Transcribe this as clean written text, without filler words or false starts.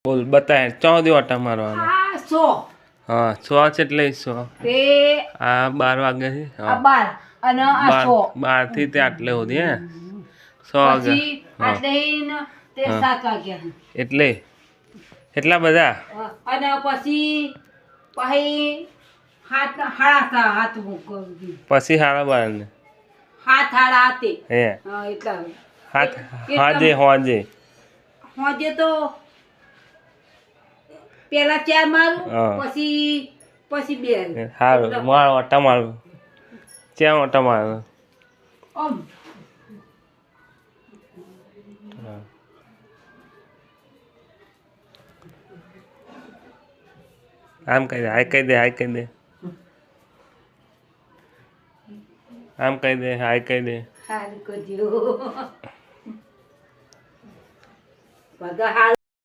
બોલ બતાય 14 ઓટા મારવાના. આ 100. હા 100 છે એટલે 100. તે આ 12 વાગે છે. આ 12 અને આ 100. 12 થી તે આટલે સુધી હે 100 વાગે. પછી આટલે તે 7 વાગ્યા એટલે એટલા બધા. અને પછી હાથ મૂકવું પછી 12:30 ને હાથે હે એટલા હાજે હોજે હોજે તો પેલા 4 મારું પછી 2 સારું માર ઓટા મારું ક્યાં ઓટા મારું આમ કહી દે હાય કહી દે હાય કહી દે આમ કહી દે હાય કહી દે હાલ કરજો